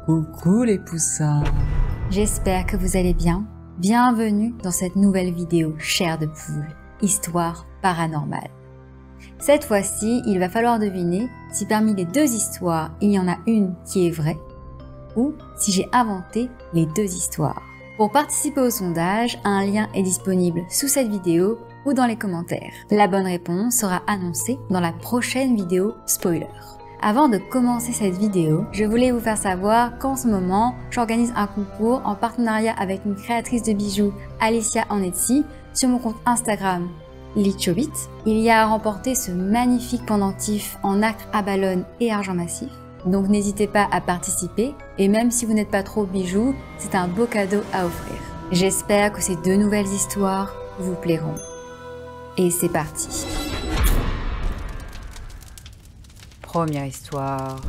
Coucou les poussins. J'espère que vous allez bien. Bienvenue dans cette nouvelle vidéo Chair de poule, histoire paranormale. Cette fois-ci, il va falloir deviner si parmi les deux histoires, il y en a une qui est vraie ou si j'ai inventé les deux histoires. Pour participer au sondage, un lien est disponible sous cette vidéo ou dans les commentaires. La bonne réponse sera annoncée dans la prochaine vidéo spoiler. Avant de commencer cette vidéo, je voulais vous faire savoir qu'en ce moment, j'organise un concours en partenariat avec une créatrice de bijoux, Alicia en Etsy, sur mon compte Instagram, Lichobit. Il y a à remporter ce magnifique pendentif en nacre à ballonne et argent massif. Donc n'hésitez pas à participer, et même si vous n'êtes pas trop bijoux, c'est un beau cadeau à offrir. J'espère que ces deux nouvelles histoires vous plairont. Et c'est parti. Première histoire,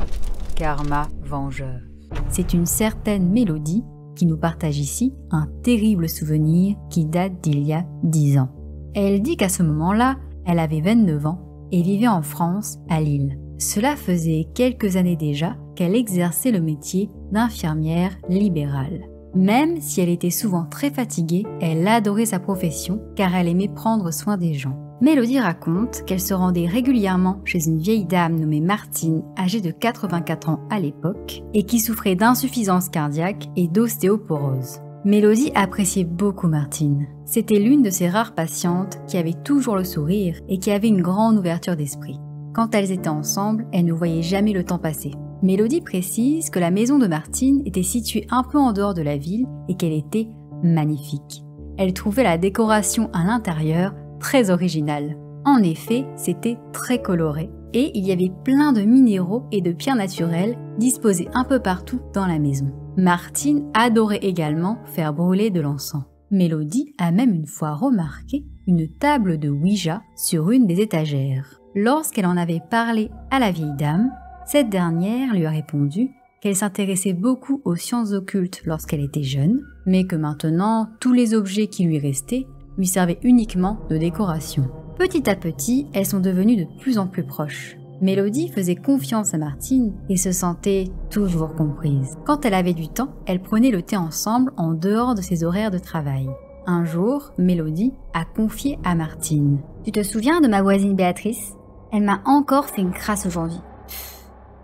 Karma Vengeur. C'est une certaine Mélodie qui nous partage ici un terrible souvenir qui date d'il y a 10 ans. Elle dit qu'à ce moment-là, elle avait 29 ans et vivait en France, à Lille. Cela faisait quelques années déjà qu'elle exerçait le métier d'infirmière libérale. Même si elle était souvent très fatiguée, elle adorait sa profession car elle aimait prendre soin des gens. Mélodie raconte qu'elle se rendait régulièrement chez une vieille dame nommée Martine, âgée de 84 ans à l'époque, et qui souffrait d'insuffisance cardiaque et d'ostéoporose. Mélodie appréciait beaucoup Martine. C'était l'une de ces rares patientes qui avait toujours le sourire et qui avait une grande ouverture d'esprit. Quand elles étaient ensemble, elles ne voyaient jamais le temps passer. Mélodie précise que la maison de Martine était située un peu en dehors de la ville et qu'elle était magnifique. Elle trouvait la décoration à l'intérieur très originale. En effet, c'était très coloré et il y avait plein de minéraux et de pierres naturelles disposés un peu partout dans la maison. Martine adorait également faire brûler de l'encens. Mélodie a même une fois remarqué une table de Ouija sur une des étagères. Lorsqu'elle en avait parlé à la vieille dame, cette dernière lui a répondu qu'elle s'intéressait beaucoup aux sciences occultes lorsqu'elle était jeune, mais que maintenant, tous les objets qui lui restaient lui servaient uniquement de décoration. Petit à petit, elles sont devenues de plus en plus proches. Mélodie faisait confiance à Martine et se sentait toujours comprise. Quand elle avait du temps, elles prenaient le thé ensemble en dehors de ses horaires de travail. Un jour, Mélodie a confié à Martine: « Tu te souviens de ma voisine Béatrice ? Elle m'a encore fait une crasse aujourd'hui.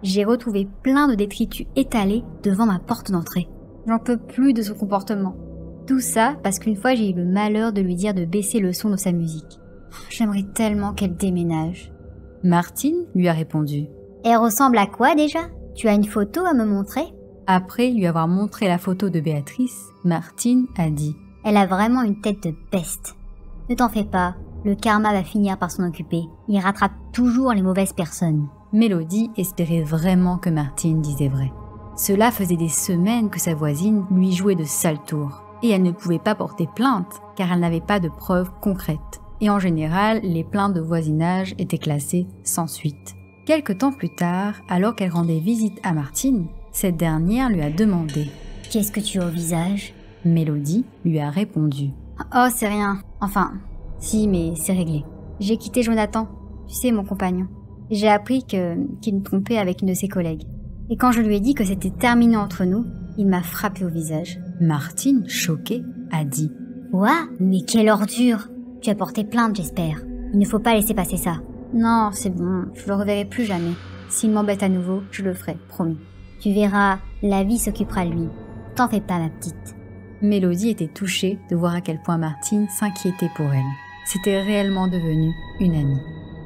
J'ai retrouvé plein de détritus étalés devant ma porte d'entrée. J'en peux plus de son comportement. Tout ça parce qu'une fois j'ai eu le malheur de lui dire de baisser le son de sa musique. J'aimerais tellement qu'elle déménage. » Martine lui a répondu: « Elle ressemble à quoi déjà ? Tu as une photo à me montrer ?» Après lui avoir montré la photo de Béatrice, Martine a dit: « Elle a vraiment une tête de peste. Ne t'en fais pas, le karma va finir par s'en occuper. Il rattrape toujours les mauvaises personnes. » Mélodie espérait vraiment que Martine disait vrai. Cela faisait des semaines que sa voisine lui jouait de sales tours. Et elle ne pouvait pas porter plainte car elle n'avait pas de preuves concrètes. Et en général, les plaintes de voisinage étaient classées sans suite. Quelque temps plus tard, alors qu'elle rendait visite à Martine, cette dernière lui a demandé: « Qu'est-ce que tu as au visage ?» Mélodie lui a répondu: « Oh, c'est rien. Enfin, si, mais c'est réglé. J'ai quitté Jonathan, tu sais, mon compagnon. J'ai appris qu'il me trompait avec une de ses collègues. Et quand je lui ai dit que c'était terminé entre nous, il m'a frappé au visage. » Martine, choquée, a dit: « Quoi ? Mais quelle ordure ! Tu as porté plainte, j'espère. Il ne faut pas laisser passer ça. » « Non, c'est bon, je le reverrai plus jamais. S'il m'embête à nouveau, je le ferai, promis. Tu verras, la vie s'occupera de lui. T'en fais pas, ma petite. » Mélodie était touchée de voir à quel point Martine s'inquiétait pour elle. C'était réellement devenu une amie.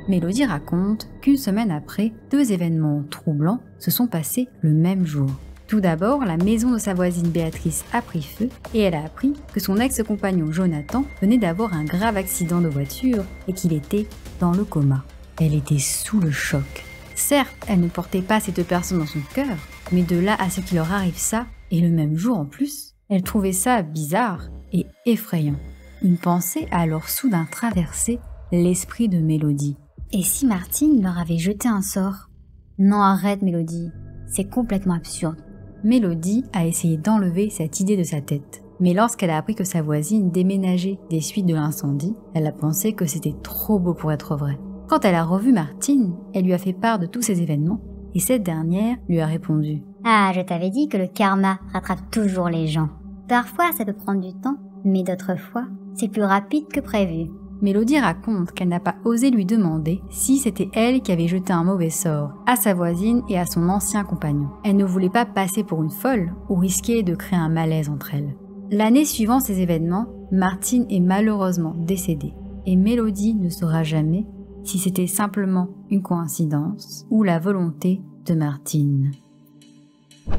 Mélodie raconte qu'une semaine après, deux événements troublants se sont passés le même jour. Tout d'abord, la maison de sa voisine Béatrice a pris feu et elle a appris que son ex-compagnon Jonathan venait d'avoir un grave accident de voiture et qu'il était dans le coma. Elle était sous le choc. Certes, elle ne portait pas ces deux personnes dans son cœur, mais de là à ce qu'il leur arrive ça, et le même jour en plus, elle trouvait ça bizarre et effrayant. Une pensée a alors soudain traversé l'esprit de Mélodie. Et si Martine leur avait jeté un sort ? Non, arrête Mélodie, c'est complètement absurde. Mélodie a essayé d'enlever cette idée de sa tête. Mais lorsqu'elle a appris que sa voisine déménageait des suites de l'incendie, elle a pensé que c'était trop beau pour être vrai. Quand elle a revu Martine, elle lui a fait part de tous ces événements et cette dernière lui a répondu: Ah, je t'avais dit que le karma rattrape toujours les gens. Parfois, ça peut prendre du temps, mais d'autres fois, c'est plus rapide que prévu. Mélodie raconte qu'elle n'a pas osé lui demander si c'était elle qui avait jeté un mauvais sort à sa voisine et à son ancien compagnon. Elle ne voulait pas passer pour une folle ou risquer de créer un malaise entre elles. L'année suivant ces événements, Martine est malheureusement décédée et Mélodie ne saura jamais si c'était simplement une coïncidence ou la volonté de Martine.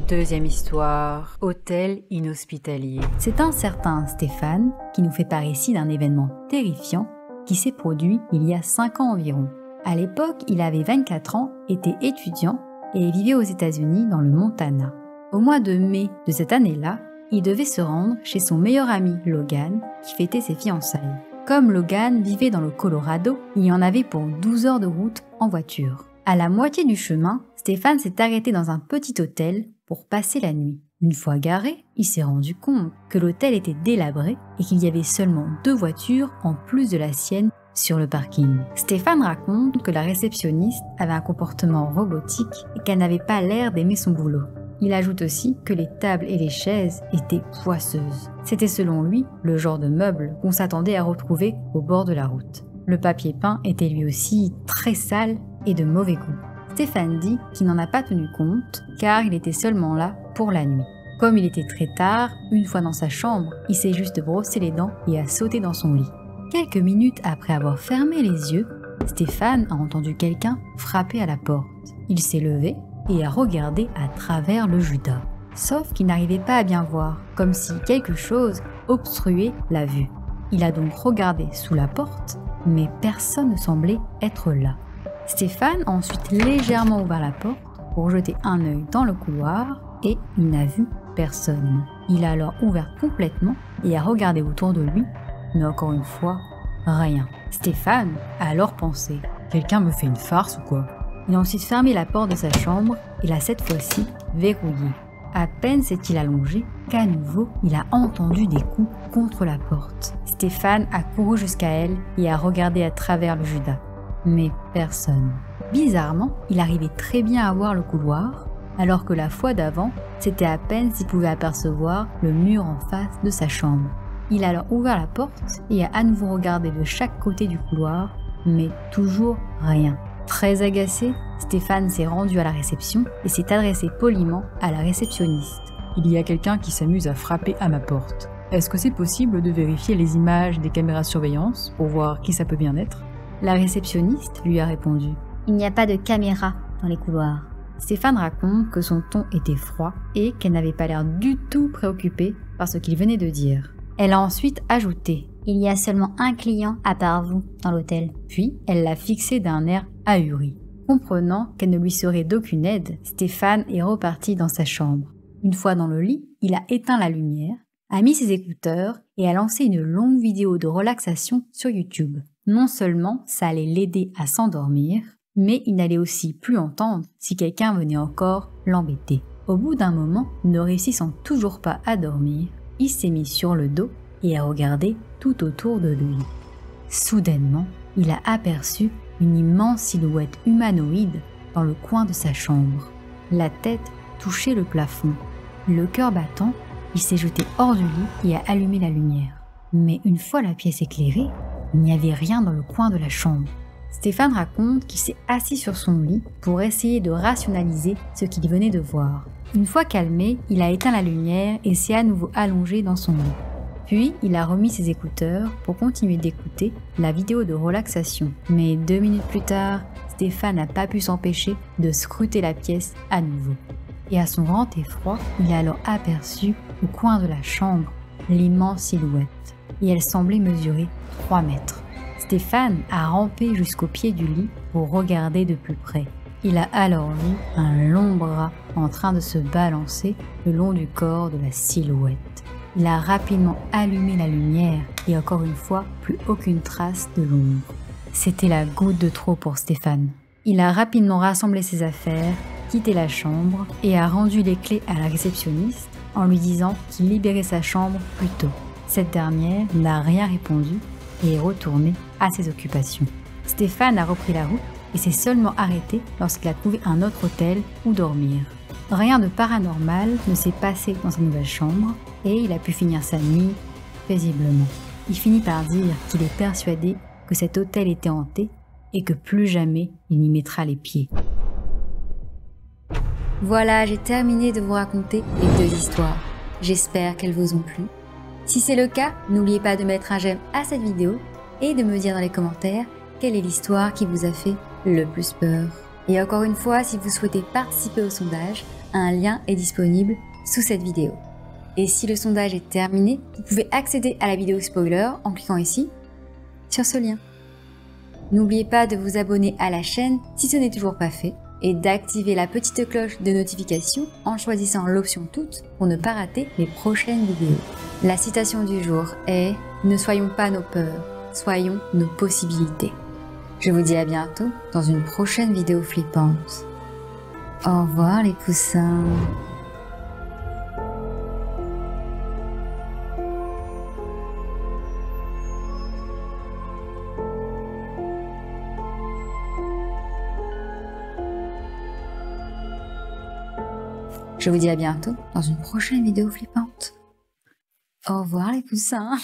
Deuxième histoire, hôtel inhospitalier. C'est un certain Stéphane qui nous fait part ici d'un événement terrifiant qui s'est produit il y a 5 ans environ. À l'époque, il avait 24 ans, était étudiant et vivait aux États-Unis dans le Montana. Au mois de mai de cette année-là, il devait se rendre chez son meilleur ami Logan qui fêtait ses fiançailles. Comme Logan vivait dans le Colorado, il y en avait pour 12 heures de route en voiture. À la moitié du chemin, Stéphane s'est arrêté dans un petit hôtel pour passer la nuit. Une fois garé, il s'est rendu compte que l'hôtel était délabré et qu'il y avait seulement 2 voitures en plus de la sienne sur le parking. Stéphane raconte que la réceptionniste avait un comportement robotique et qu'elle n'avait pas l'air d'aimer son boulot. Il ajoute aussi que les tables et les chaises étaient poisseuses. C'était selon lui le genre de meuble qu'on s'attendait à retrouver au bord de la route. Le papier peint était lui aussi très sale et de mauvais goût. Stéphane dit qu'il n'en a pas tenu compte car il était seulement là pour la nuit. Comme il était très tard, une fois dans sa chambre, il s'est juste brossé les dents et a sauté dans son lit. Quelques minutes après avoir fermé les yeux, Stéphane a entendu quelqu'un frapper à la porte. Il s'est levé et a regardé à travers le judas. Sauf qu'il n'arrivait pas à bien voir, comme si quelque chose obstruait la vue. Il a donc regardé sous la porte, mais personne ne semblait être là. Stéphane a ensuite légèrement ouvert la porte pour jeter un œil dans le couloir et il n'a vu personne. Il a alors ouvert complètement et a regardé autour de lui, mais encore une fois, rien. Stéphane a alors pensé « Quelqu'un me fait une farce ou quoi ?» Il a ensuite fermé la porte de sa chambre et l'a cette fois-ci verrouillée. À peine s'est-il allongé qu'à nouveau, il a entendu des coups contre la porte. Stéphane a couru jusqu'à elle et a regardé à travers le judas. Mais personne. Bizarrement, il arrivait très bien à voir le couloir, alors que la fois d'avant, c'était à peine s'il pouvait apercevoir le mur en face de sa chambre. Il a alors ouvert la porte et a à nouveau regardé de chaque côté du couloir, mais toujours rien. Très agacé, Stéphane s'est rendu à la réception et s'est adressé poliment à la réceptionniste. « Il y a quelqu'un qui s'amuse à frapper à ma porte. Est-ce que c'est possible de vérifier les images des caméras de surveillance pour voir qui ça peut bien être ?» La réceptionniste lui a répondu « Il n'y a pas de caméra dans les couloirs. » Stéphane raconte que son ton était froid et qu'elle n'avait pas l'air du tout préoccupée par ce qu'il venait de dire. Elle a ensuite ajouté « Il y a seulement un client à part vous dans l'hôtel. » Puis elle l'a fixé d'un air ahuri. Comprenant qu'elle ne lui serait d'aucune aide, Stéphane est reparti dans sa chambre. Une fois dans le lit, il a éteint la lumière, a mis ses écouteurs et a lancé une longue vidéo de relaxation sur YouTube. Non seulement ça allait l'aider à s'endormir, mais il n'allait aussi plus entendre si quelqu'un venait encore l'embêter. Au bout d'un moment, ne réussissant toujours pas à dormir, il s'est mis sur le dos et a regardé tout autour de lui. Soudainement, il a aperçu une immense silhouette humanoïde dans le coin de sa chambre. La tête touchait le plafond. Le cœur battant, il s'est jeté hors du lit et a allumé la lumière. Mais une fois la pièce éclairée, il n'y avait rien dans le coin de la chambre. Stéphane raconte qu'il s'est assis sur son lit pour essayer de rationaliser ce qu'il venait de voir. Une fois calmé, il a éteint la lumière et s'est à nouveau allongé dans son lit. Puis, il a remis ses écouteurs pour continuer d'écouter la vidéo de relaxation. Mais 2 minutes plus tard, Stéphane n'a pas pu s'empêcher de scruter la pièce à nouveau. Et à son grand effroi, il a alors aperçu au coin de la chambre l'immense silhouette. Et elle semblait mesurer 3 mètres. Stéphane a rampé jusqu'au pied du lit pour regarder de plus près. Il a alors vu un long bras en train de se balancer le long du corps de la silhouette. Il a rapidement allumé la lumière et encore une fois, plus aucune trace de l'ombre. C'était la goutte de trop pour Stéphane. Il a rapidement rassemblé ses affaires, quitté la chambre et a rendu les clés à la réceptionniste en lui disant qu'il libérait sa chambre plus tôt. Cette dernière n'a rien répondu et est retournée à ses occupations. Stéphane a repris la route et s'est seulement arrêté lorsqu'il a trouvé un autre hôtel où dormir. Rien de paranormal ne s'est passé dans sa nouvelle chambre et il a pu finir sa nuit paisiblement. Il finit par dire qu'il est persuadé que cet hôtel était hanté et que plus jamais il n'y mettra les pieds. Voilà, j'ai terminé de vous raconter les 2 histoires. J'espère qu'elles vous ont plu. Si c'est le cas, n'oubliez pas de mettre un j'aime à cette vidéo et de me dire dans les commentaires quelle est l'histoire qui vous a fait le plus peur. Et encore une fois, si vous souhaitez participer au sondage, un lien est disponible sous cette vidéo. Et si le sondage est terminé, vous pouvez accéder à la vidéo spoiler en cliquant ici, sur ce lien. N'oubliez pas de vous abonner à la chaîne si ce n'est toujours pas fait, et d'activer la petite cloche de notification en choisissant l'option toutes pour ne pas rater les prochaines vidéos. La citation du jour est « Ne soyons pas nos peurs, soyons nos possibilités ». Je vous dis à bientôt dans une prochaine vidéo flippante. Au revoir les poussins. Je vous dis à bientôt dans une prochaine vidéo flippante. Au revoir les poussins.